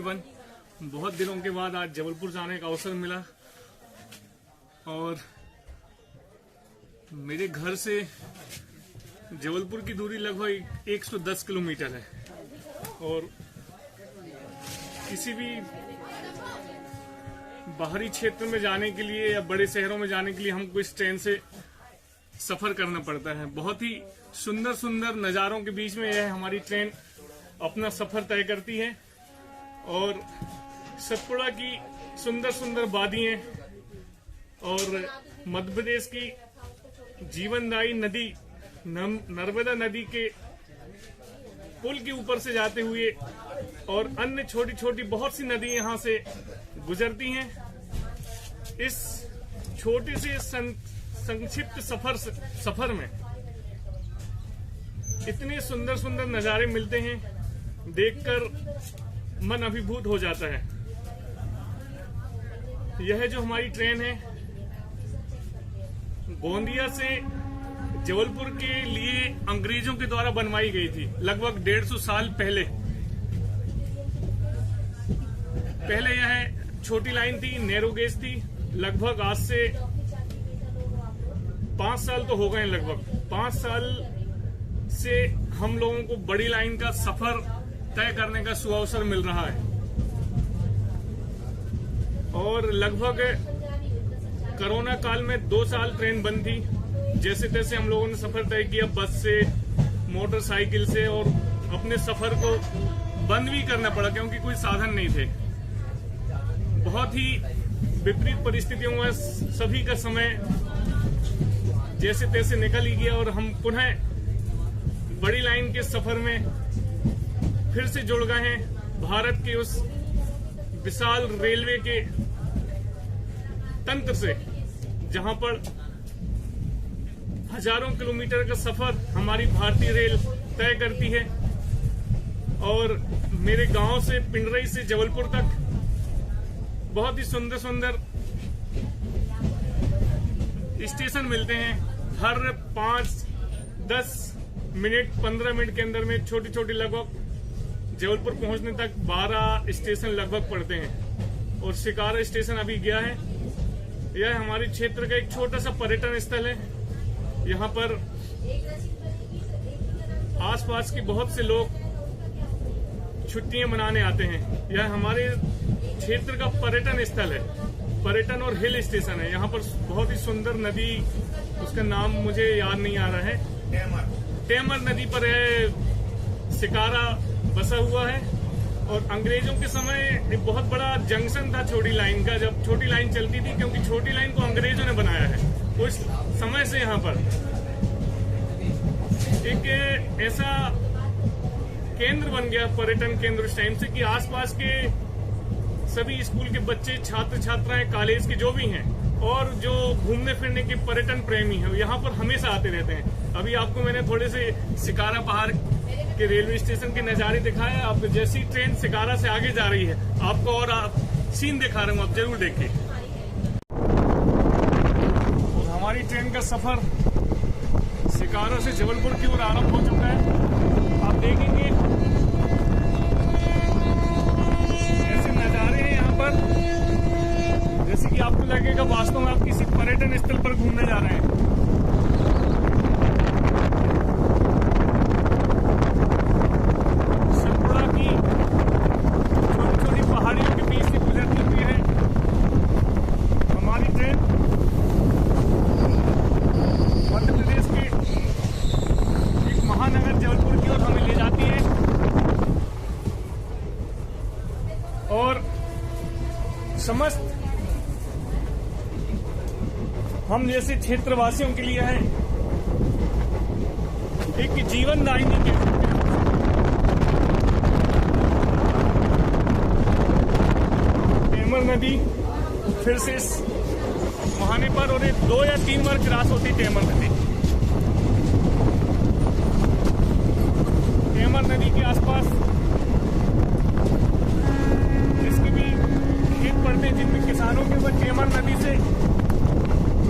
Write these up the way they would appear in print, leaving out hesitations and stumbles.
Everyone. बहुत दिनों के बाद आज जबलपुर जाने का अवसर मिला और मेरे घर से जबलपुर की दूरी लगभग 110 किलोमीटर है और किसी भी बाहरी क्षेत्र में जाने के लिए या बड़े शहरों में जाने के लिए हमको इस ट्रेन से सफर करना पड़ता है। बहुत ही सुंदर सुंदर नज़ारों के बीच में यह हमारी ट्रेन अपना सफर तय करती है और सतपुड़ा की सुंदर सुंदर वादियां और मध्य प्रदेश की जीवनदायी नदी नर्मदा नदी के पुल के ऊपर से जाते हुए और अन्य छोटी छोटी बहुत सी नदी यहां से गुजरती हैं। इस छोटे से संक्षिप्त सफर में इतने सुंदर सुंदर नजारे मिलते हैं, देखकर मन अभिभूत हो जाता है। यह जो हमारी ट्रेन है गोंदिया से जबलपुर के लिए अंग्रेजों के द्वारा बनवाई गई थी लगभग 150 साल पहले। यह छोटी लाइन थी, नैरो गेज थी। लगभग आज से 5 साल तो हो गए, लगभग 5 साल से हम लोगों को बड़ी लाइन का सफर तय करने का सुअवसर मिल रहा है और लगभग कोरोना काल में 2 साल ट्रेन बंद थी। जैसे तैसे हम लोगों ने सफर तय किया, बस से, मोटरसाइकिल से, और अपने सफर को बंद भी करना पड़ा क्योंकि कोई साधन नहीं थे। बहुत ही विपरीत परिस्थितियों में सभी का समय जैसे तैसे निकल ही गया और हम पुनः बड़ी लाइन के सफर में फिर से जुड़ गए हैं भारत के उस विशाल रेलवे के तंत्र से, जहां पर हजारों किलोमीटर का सफर हमारी भारतीय रेल तय करती है। और मेरे गांव से, पिंडरई से जबलपुर तक बहुत ही सुंदर सुंदर स्टेशन मिलते हैं। हर 5, 10 मिनट, 15 मिनट के अंदर में छोटी छोटी लगभग जबलपुर पहुंचने तक 12 स्टेशन लगभग पड़ते हैं और शिकारा स्टेशन अभी गया है। यह हमारे क्षेत्र का एक छोटा सा पर्यटन स्थल है। यहाँ पर आसपास के बहुत से लोग छुट्टियां मनाने आते हैं। यह हमारे क्षेत्र का पर्यटन स्थल है, पर्यटन और हिल स्टेशन है। यहाँ पर बहुत ही सुंदर नदी, उसका नाम मुझे याद नहीं आ रहा है, टेमर नदी पर शिकारा बसा हुआ है। और अंग्रेजों के समय एक बहुत बड़ा जंक्शन था छोटी लाइन का, जब छोटी लाइन चलती थी, क्योंकि छोटी लाइन को अंग्रेजों ने बनाया है। उस समय से यहाँ पर एक ऐसा केंद्र बन गया, पर्यटन केंद्र उस टाइम से, कि आसपास के सभी स्कूल के बच्चे, छात्र छात्राएं, कॉलेज के जो भी हैं और जो घूमने फिरने के पर्यटन प्रेमी हैं, यहाँ पर हमेशा आते रहते हैं। अभी आपको मैंने थोड़े से शिकारा पहाड़ के रेलवे स्टेशन के नज़ारे दिखाए। आप जैसी ट्रेन शिकारा से आगे जा रही है, आपको और सीन दिखा रहा हूँ, आप जरूर देखिए। हमारी ट्रेन का सफर शिकारा से जबलपुर की ओर आरंभ हो चुका है। आप देखेंगे ऐसे नज़ारे हैं यहाँ पर, जैसे कि आपको लगेगा वास्तव में आप किसी पर्यटन स्थल पर घूमने जा रहे हैं। सतपुड़ा की छोटी छोटी पहाड़ियों के बीच से गुजरती हुई है हमारी ट्रेन मध्य प्रदेश के एक महानगर जबलपुर की ओर हमें ले जाती है। और समस्त हम जैसे क्षेत्रवासियों के लिए है एक जीवनदायिनी के टेमर नदी फिर से इस मुहाने पर, और 2 या 3 बार क्रॉस होती टेमर नदी। टेमर नदी के आसपास जिसके भी खेत पड़ते हैं, जिनमें किसानों के वो टेमर नदी से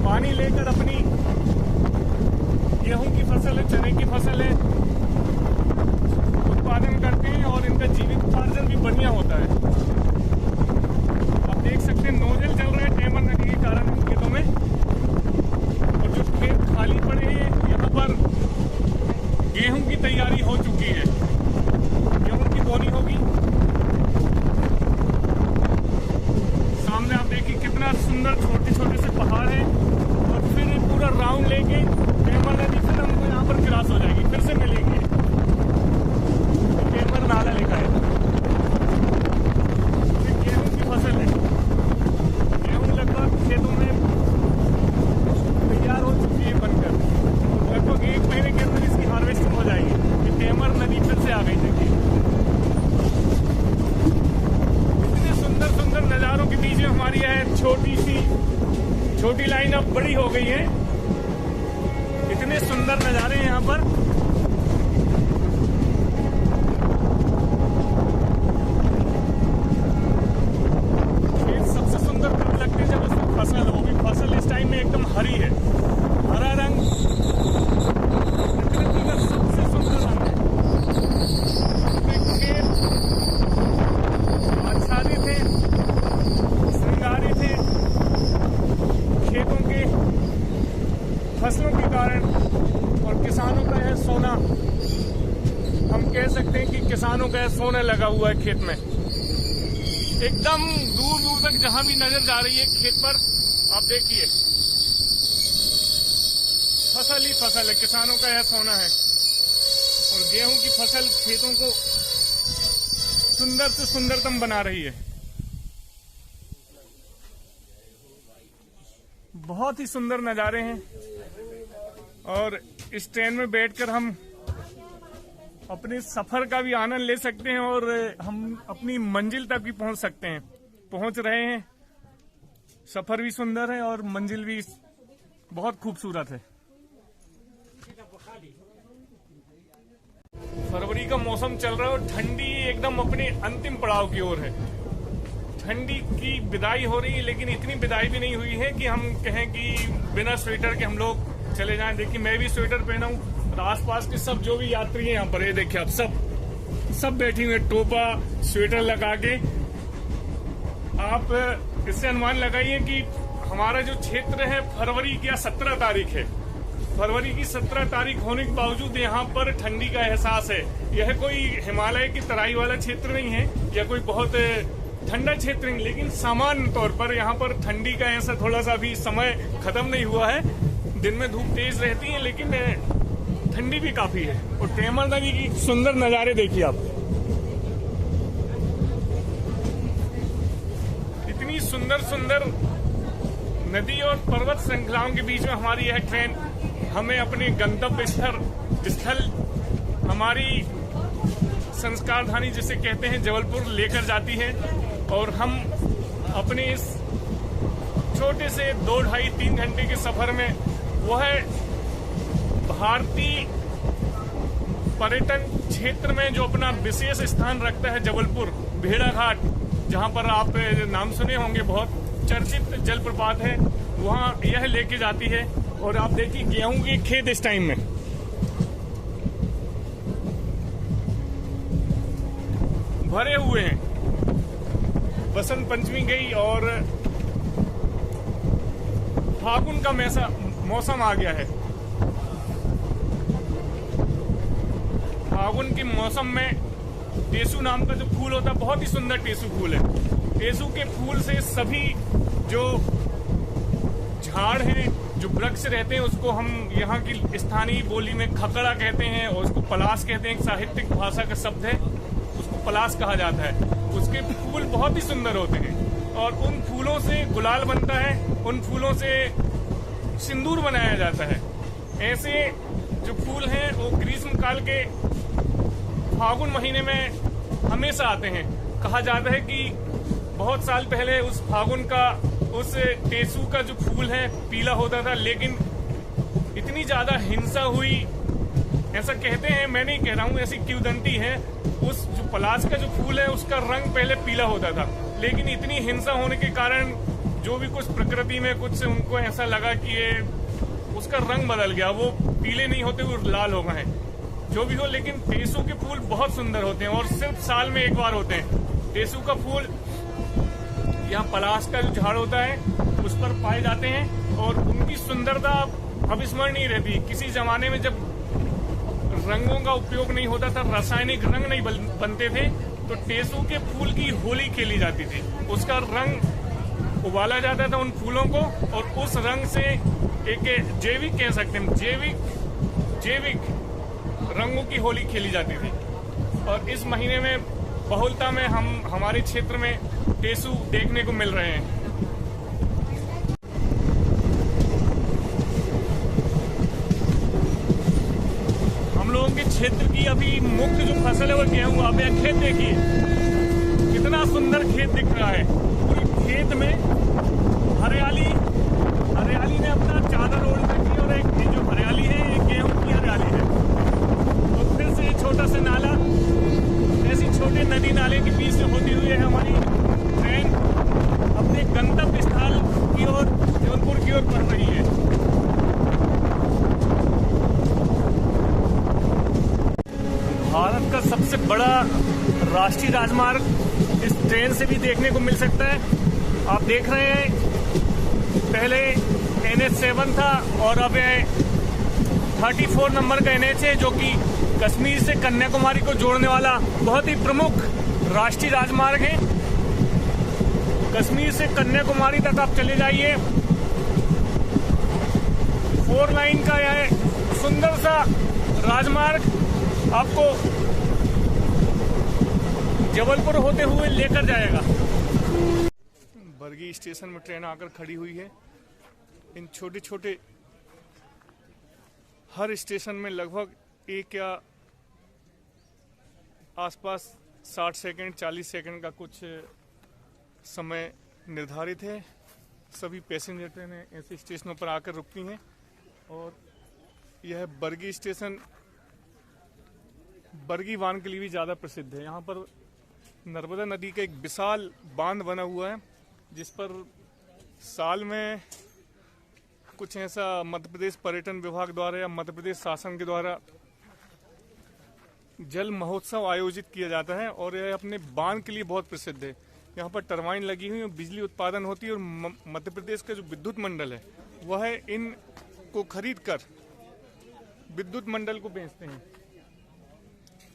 पानी लेकर अपनी गेहूं की फसल है, चने की फसल है, उत्पादन करते हैं और इनका जीविकोपार्जन भी बढ़िया होता है। छोटी लाइन अब बड़ी हो गई है। इतने सुंदर नजारे हैं यहाँ पर। खेत सबसे सुंदर तब लगते हैं जब उसमें फसल हो। भी फसल इस टाइम में एकदम हरी है, हरा रंग प्रकृति का सबसे सुंदर रंग है। खेत आच्छादित थे, श्रृंगारित थे खेतों के फसलों के कारण, और किसानों का यह सोना, हम कह सकते हैं कि किसानों का यह सोना लगा हुआ है खेत में। एकदम दूर दूर तक जहां भी नजर जा रही है खेत पर, आप देखिए फसल ही फसल है, किसानों का यह सोना है। और गेहूं की फसल खेतों को सुंदर से सुंदरतम बना रही है। बहुत ही सुंदर नज़ारे हैं, और इस ट्रेन में बैठकर हम अपने सफर का भी आनंद ले सकते हैं, और हम अपनी मंजिल तक भी पहुंच सकते हैं। पहुंच रहे हैं। सफर भी सुंदर है और मंजिल भी बहुत खूबसूरत है। फरवरी का मौसम चल रहा है और ठंडी एकदम अपने अंतिम पड़ाव की ओर है। ठंडी की विदाई हो रही है, लेकिन इतनी विदाई भी नहीं हुई है कि हम कहें कि बिना स्वेटर के हम लोग चले जाएं। देखिए मैं भी स्वेटर पहना हूँ, और आसपास के सब जो भी यात्री हैं यहाँ पर, ये देखिए आप सब बैठी हुए टोपा स्वेटर लगा के। आप इससे अनुमान लगाइए कि हमारा जो क्षेत्र है फरवरी की 17 तारीख है। फरवरी की 17 तारीख होने के बावजूद यहाँ पर ठंडी का एहसास है। यह कोई हिमालय की तराई वाला क्षेत्र नहीं है या कोई बहुत ठंडा क्षेत्र नहीं, लेकिन सामान्य तौर पर यहाँ पर ठंडी का ऐसा थोड़ा सा भी समय खत्म नहीं हुआ है। दिन में धूप तेज रहती है, लेकिन ठंडी भी काफी है। और टेमर नदी की सुंदर नजारे देखिए आप। इतनी सुंदर सुंदर नदी और पर्वत श्रृंखलाओं के बीच में हमारी यह ट्रेन हमें अपने गंतव्य स्थल हमारी संस्कारधानी जिसे कहते हैं जबलपुर लेकर जाती है। और हम अपने इस छोटे से 2-2.5-3 घंटे के सफर में वह भारतीय पर्यटन क्षेत्र में जो अपना विशेष स्थान रखता है जबलपुर भेड़ाघाट, जहां पर आप नाम सुने होंगे, बहुत चर्चित जलप्रपात है, वहां यह लेके जाती है। और आप देखिए गेहूं के खेत इस टाइम में भरे हुए हैं। बसंत पंचमी गई और फागुन का मौसम आ गया है। फागुन के मौसम में टेसू नाम का जो फूल होता है, बहुत ही सुंदर टेसू फूल है। टेसू के फूल से सभी जो झाड़ हैं, जो वृक्ष रहते हैं, उसको हम यहाँ की स्थानीय बोली में खकड़ा कहते हैं, और उसको पलाश कहते हैं। एक साहित्यिक भाषा का शब्द है, उसको पलाश कहा जाता है। उसके फूल बहुत ही सुंदर होते हैं, और उन फूलों से गुलाल बनता है, उन फूलों से सिंदूर बनाया जाता है। ऐसे जो फूल हैं वो ग्रीष्म काल के फागुन महीने में हमेशा आते हैं। कहा जाता है कि बहुत साल पहले उस फागुन का, उस टेसू का जो फूल है पीला होता था, लेकिन इतनी ज्यादा हिंसा हुई, ऐसा कहते हैं, मैं नहीं कह रहा हूँ, ऐसी किंवदंती है। उस जो पलाश का जो फूल है उसका रंग पहले पीला होता था, लेकिन इतनी हिंसा होने के कारण जो भी कुछ प्रकृति में कुछ उनको ऐसा लगा कि ये उसका रंग बदल गया, वो पीले नहीं होते, वो लाल हो गए हैं। जो भी हो, लेकिन टेसू के फूल बहुत सुंदर होते हैं और सिर्फ साल में एक बार होते हैं। टेसू का फूल यहाँ पलाश का जो झाड़ होता है उस पर पाए जाते हैं, और उनकी सुंदरता अविस्मरणीय रहती। किसी जमाने में जब रंगों का उपयोग नहीं होता था, रासायनिक रंग नहीं बनते थे, तो टेसू के फूल की होली खेली जाती थी। उसका रंग उबाला जाता था उन फूलों को, और उस रंग से एक जैविक कह सकते हैं, जैविक रंगों की होली खेली जाती थी। और इस महीने में बहुलता में हमारे क्षेत्र में टेसू देखने को मिल रहे हैं। हम लोगों के क्षेत्र की अभी मुख्य जो फसल है वो गेहूं। आप यहाँ खेत देखिए, कितना सुंदर खेत दिख रहा है। पूरे खेत में हरियाली ने अपना चादर ओढ़ रखी है और एक ये जो हरियाली है ये गेहूं की हरियाली है। तो फिर से छोटा सा नाला, ऐसी छोटे नदी नाले के बीच से होती हुई है हमारी ट्रेन अपने गंतव्य स्थल की ओर, जबलपुर की ओर बढ़ रही है। भारत का सबसे बड़ा राष्ट्रीय राजमार्ग इस ट्रेन से भी देखने को मिल सकता है। आप देख रहे हैं पहले NH7 था और अब 34 नंबर का NH है, जो कि कश्मीर से कन्याकुमारी को जोड़ने वाला बहुत ही प्रमुख राष्ट्रीय राजमार्ग है। कश्मीर से कन्याकुमारी तक आप चले जाइए, 4 लाइन का यह सुंदर सा राजमार्ग आपको जबलपुर होते हुए लेकर जाएगा। बरगी स्टेशन में ट्रेन आकर खड़ी हुई है। इन छोटे छोटे हर स्टेशन में लगभग एक या आसपास 60 सेकंड 40 सेकंड का कुछ समय निर्धारित है। सभी पैसेंजर ट्रेनें ऐसे स्टेशनों पर आकर रुकती हैं और यह बरगी स्टेशन बरगी बांध के लिए भी ज़्यादा प्रसिद्ध है। यहाँ पर नर्मदा नदी का एक विशाल बांध बना हुआ है, जिस पर साल में कुछ ऐसा मध्य प्रदेश पर्यटन विभाग द्वारा या मध्य प्रदेश शासन के द्वारा जल महोत्सव आयोजित किया जाता है और यह अपने बांध के लिए बहुत प्रसिद्ध है। यहाँ पर टरबाइन लगी हुई है, बिजली उत्पादन होती है और मध्य प्रदेश का जो विद्युत मंडल है वह इन को खरीद कर विद्युत मंडल को बेचते हैं।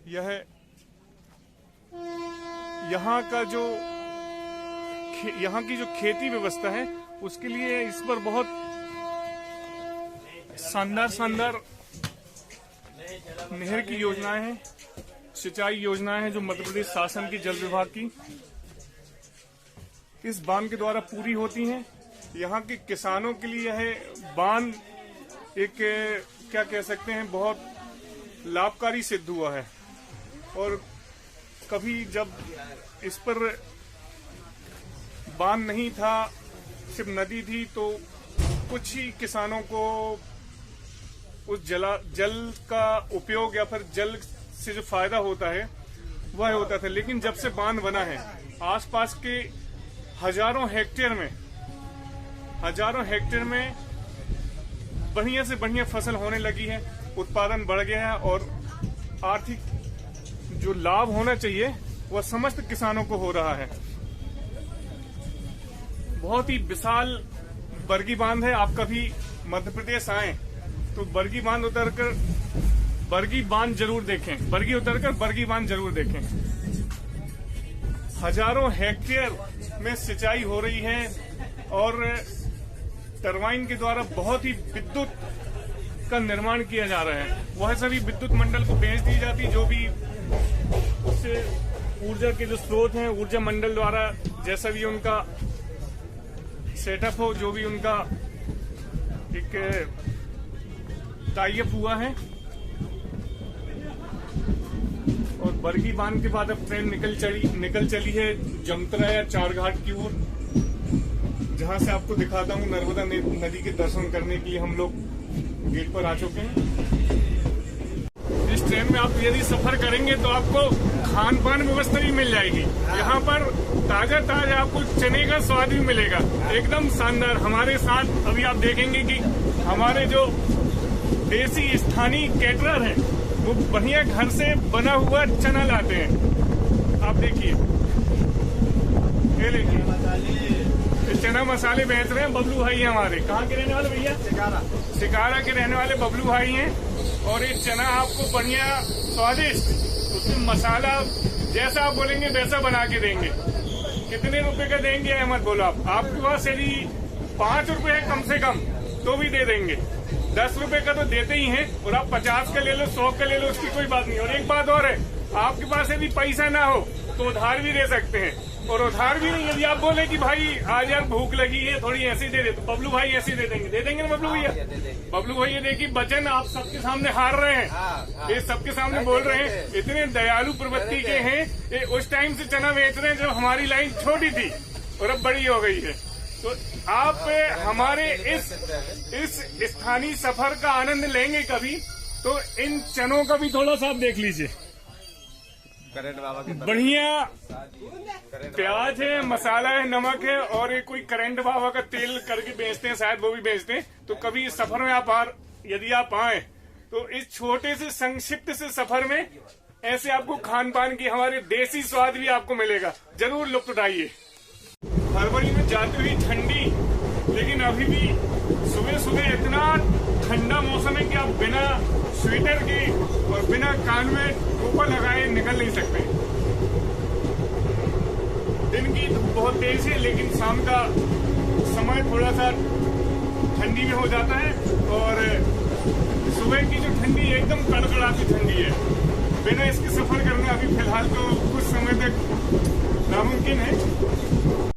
यह यहाँ की जो खेती व्यवस्था है उसके लिए इस पर बहुत शानदार नहर की योजनाएं हैं, सिंचाई योजनाएं हैं जो मध्य प्रदेश शासन की जल विभाग की इस बांध के द्वारा पूरी होती हैं। यहाँ के किसानों के लिए यह बांध एक क्या कह सकते हैं बहुत लाभकारी सिद्ध हुआ है। और कभी जब इस पर बांध नहीं था, सिर्फ नदी थी, तो कुछ ही किसानों को उस जल का उपयोग या फिर जल से जो फायदा होता है वह होता था। लेकिन जब से बांध बना है आसपास के हजारों हेक्टेयर में बढ़िया से बढ़िया फसल होने लगी है, उत्पादन बढ़ गया है और आर्थिक जो लाभ होना चाहिए वह समस्त किसानों को हो रहा है। बहुत ही विशाल बरगी बांध है। आप कभी मध्य प्रदेश आए तो बरगी बांध उतरकर बरगी बांध जरूर देखें, बरगी उतरकर बरगी बांध जरूर देखें। हजारों हेक्टेयर में सिंचाई हो रही है और टरबाइन के द्वारा बहुत ही विद्युत का निर्माण किया जा रहा है। वह सभी विद्युत मंडल को बेच दी जाती, जो भी उससे ऊर्जा के जो स्रोत हैं ऊर्जा मंडल द्वारा जैसा भी उनका सेटअप हो, जो भी उनका एक टाई अप हुआ है। और बरगी बांध के बाद अब ट्रेन निकल चली है जमतरा या चारघाट की ओर, जहां से आपको दिखाता हूं नर्मदा नदी के दर्शन करने के लिए हम लोग गेट पर आ चुके हैं। इस ट्रेन में आप यदि सफर करेंगे तो आपको खान पान व्यवस्था भी मिल जाएगी। यहाँ पर ताजा आपको चने का स्वाद भी मिलेगा, एकदम शानदार। हमारे साथ अभी आप देखेंगे कि हमारे जो देसी स्थानीय कैटरर हैं वो बढ़िया घर से बना हुआ चना लाते हैं। आप देखिए, ये देखिए चना मसाले बेच रहे हैं बबलू भाई हमारे। कहाँ के रहने वाले भैया? शिकारा के रहने वाले बबलू भाई हैं। और ये चना आपको बढ़िया स्वादिष्ट, उसमें मसाला जैसा आप बोलेंगे वैसा बना के देंगे। कितने रुपए का देंगे अहमद बोलो आप? आपके पास यदि 5 रुपए है कम से कम तो भी दे देंगे, 10 रुपए का तो देते ही हैं। और आप 50 का ले लो, 100 का ले लो, उसकी कोई बात नहीं। और एक बात और है, आपके पास यदि पैसा ना हो तो उधार भी दे सकते हैं। और उधार भी नहीं, यदि आप बोले कि भाई आज यार भूख लगी है थोड़ी ऐसी दे दे, तो बबलू भाई ऐसे दे देंगे ना बबलू भैया? बबलू भैया देखिए वचन आप सबके सामने हार रहे हैं, ये सबके सामने बोल रहे हैं, इतने दयालु प्रवृत्ति के हैं। ये उस टाइम से चना बेच रहे हैं जब हमारी लाइन छोटी थी और अब बड़ी हो गई है। तो आप हमारे इस स्थानीय सफर का आनंद लेंगे कभी, तो इन चनों का भी थोड़ा सा आप देख लीजिए। बढ़िया प्याज है, मसाला है, नमक है, और ये कोई करंट बाबा का तेल करके बेचते हैं, शायद वो भी बेचते हैं। तो कभी इस सफर में यदि आप आए तो इस छोटे से संक्षिप्त से सफर में ऐसे आपको खान पान की हमारे देसी स्वाद भी आपको मिलेगा। जरूर लुत्फ उठाइए। फरवरी में जाती हुई ठंडी, लेकिन अभी भी सुबह सुबह इतना ठंडा मौसम है कि आप बिना स्वेटर के और बिना कान में टोपा लगाए निकल नहीं सकते। दिन की धूप बहुत तेज है, लेकिन शाम का समय थोड़ा सा ठंडी में हो जाता है, और सुबह की जो ठंडी है एकदम कड़कड़ाती ठंडी है। बिना इसके सफर करना अभी फिलहाल तो कुछ समय तक नामुमकिन है।